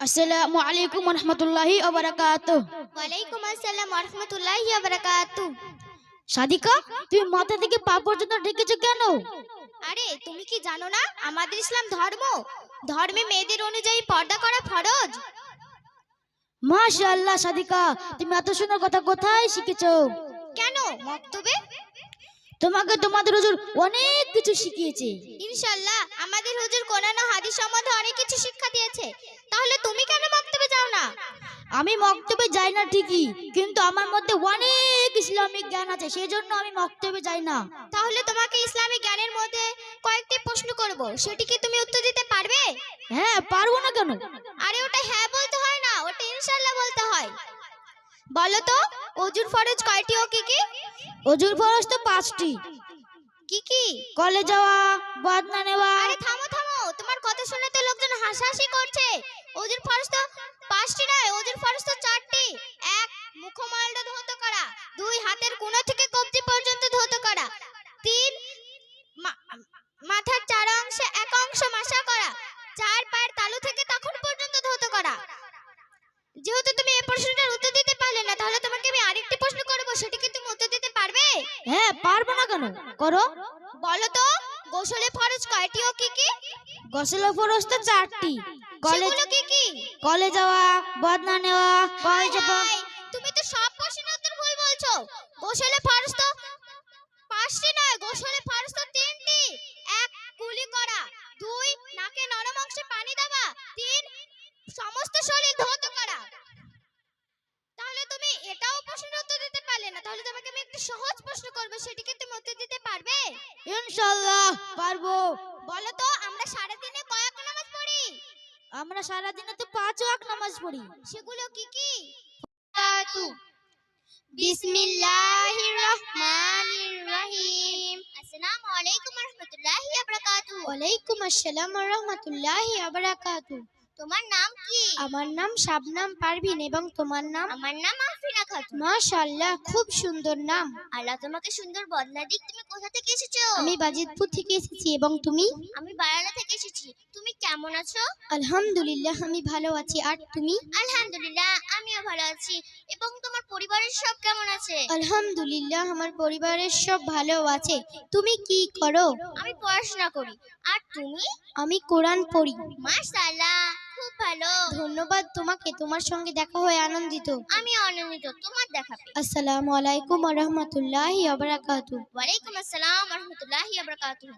আসসালামু আলাইকুম ওয়া রাহমাতুল্লাহি ওয়া বারাকাতুহু। ওয়ালাইকুম আসসালাম ওয়া রাহমাতুল্লাহি ওয়া বারাকাতুহু। সাদিকা, তুমি মাথা থেকে পা পর্যন্ত ঢেকেছো কেন? আরে তুমি কি জানো না আমাদের ইসলাম ধর্মে মেয়েদের অনুযায়ী পর্দা করা ফরজ। মাশাআল্লাহ সাদিকা, তুমি এত সুন্দর কথা কোথায় শিখেছো? কেন মক্তবে? তোমাকে তোমাদের হুজুর অনেক কিছু শিখিয়েছে। ইনশাআল্লাহ আমাদের হুজুর কোরআন ও হাদিস সম্বন্ধে অনেক কিছু শিক্ষা দিয়েছে। তাহলে তুমি কেন মক্তবে যাও না? আমি মক্তবে যাই না ঠিকই, কিন্তু আমার মধ্যে অনেক ইসলামিক জ্ঞান আছে, সেজন্য আমি মক্তবে যাই না। তাহলে তোমাকে ইসলামিক জ্ঞানের মধ্যে কয়েকটি প্রশ্ন করব, সেটি কি তুমি উত্তর দিতে পারবে? হ্যাঁ, পারবো না কেন? আরে ওটা হ্যাঁ বলতে হয় না, ওটা ইনশাআল্লাহ বলতে হয়। বলো তো, ওযুর ফরজ কয়টি ও কি কি? ওযুর ফরজ তো 5টি। কি কি? কলে যাওয়া, বদনা নেওয়া। আরে থামো থামো, তোমার কথা শুনে তো লোকজন হাসাহাসি করছে। ওযুর ফরজ তো 5টি নয়, ওযুর ফরজ তো 4টি। 1 মুখমণ্ডল ধৌত করা, 2 হাতের কোণা থেকে কবজি পর্যন্ত ধৌত করা, 3 মাথার 4 অংশে এক অংশ মাসা করা, 4 পায়ের তালু থেকে তখন পর্যন্ত ধৌত করা। যেহেতু তুমি এই প্রশ্নটার উত্তর দিতে পারলে না, তাহলে তোমাকে আমি আরেকটি প্রশ্ন করব, সেটা কি তুমি উত্তর দিতে পারবে? হ্যাঁ, পারবো না কেন? করো। বলো তো, গোসলে ফরজ কয়টি ও কি কি? গোসলের ফরজ তো 4টি। সেগুলো কি কি? কলে যাওয়া, বদনা নেওয়া, কলে যাওয়া। হায়, তুমি তো সব প্রশ্নের উত্তর ভুল বলছো। গোসলে ফরজ তো 5টি নয়, গোসলে ফরজ তো 3টি। 1 কুলি করা, 2 নাকে নরম অংশে পানি দেওয়া, 3 সমস্ত শরীর ধৌত করা। তাহলে তুমি এটাও প্রশ্নের উত্তর দিতে পারলে না, তাহলে তোমাকে আমি একটা সহজ প্রশ্ন করব, সেটি কি তুমি উত্তর দিতে পারবে? ইনশাআল্লাহ পারবো। বলো তো, আমরা সারা দিনে কয় ওয়াক্ত নামাজ পড়ি? আমরা সারা দিনে তো 5 ওয়াক্ত নামাজ পড়ি। সেগুলো কি কি? বিসমিল্লাহির রহমানির রহিম। আসসালামু আলাইকুম ওয়া রাহমাতুল্লাহি ওয়া বারাকাতুহু। ওয়ালাইকুম আসসালাম ওয়া রাহমাতুল্লাহি ওয়া বারাকাতুহু। তোমার নাম কি? আমার নাম শাবনাম পারভিন। এবং তোমার নাম? আমার নাম আফরিনা খাতুন। মাশাআল্লাহ, খুব সুন্দর নাম। আল্লাহ তোমাকে সুন্দর বদলা দিক। তুমি কোথা থেকে এসেছো? আমি বাজিতপুর থেকে এসেছি। এবং তুমি? আমি বারালা থেকে এসেছি। তুমি কেমন আছো? আলহামদুলিল্লাহ, আমি ভালো আছি। আর তুমি? আলহামদুলিল্লাহ, আমিও ভালো আছি। এবং তোমার পরিবারের সব কেমন আছে? আলহামদুলিল্লাহ, আমার পরিবারের সব ভালো আছে। তুমি কি করো? আমি পড়াশোনা করি। আর তুমি? আমি কোরআন পড়ি। মাশাআল্লাহ, খুব ভালো। ধন্যবাদ তোমাকে, তোমার সঙ্গে দেখা হয়ে আনন্দিত। আমি আনন্দিত তোমার দেখা পেয়ে। আসসালামু আলাইকুম ওয়া রাহমাতুল্লাহি ওয়া বারাকাতুহু। ওয়া আলাইকুম আসসালাম ওয়া রাহমাতুল্লাহি ওয়া বারাকাতুহু।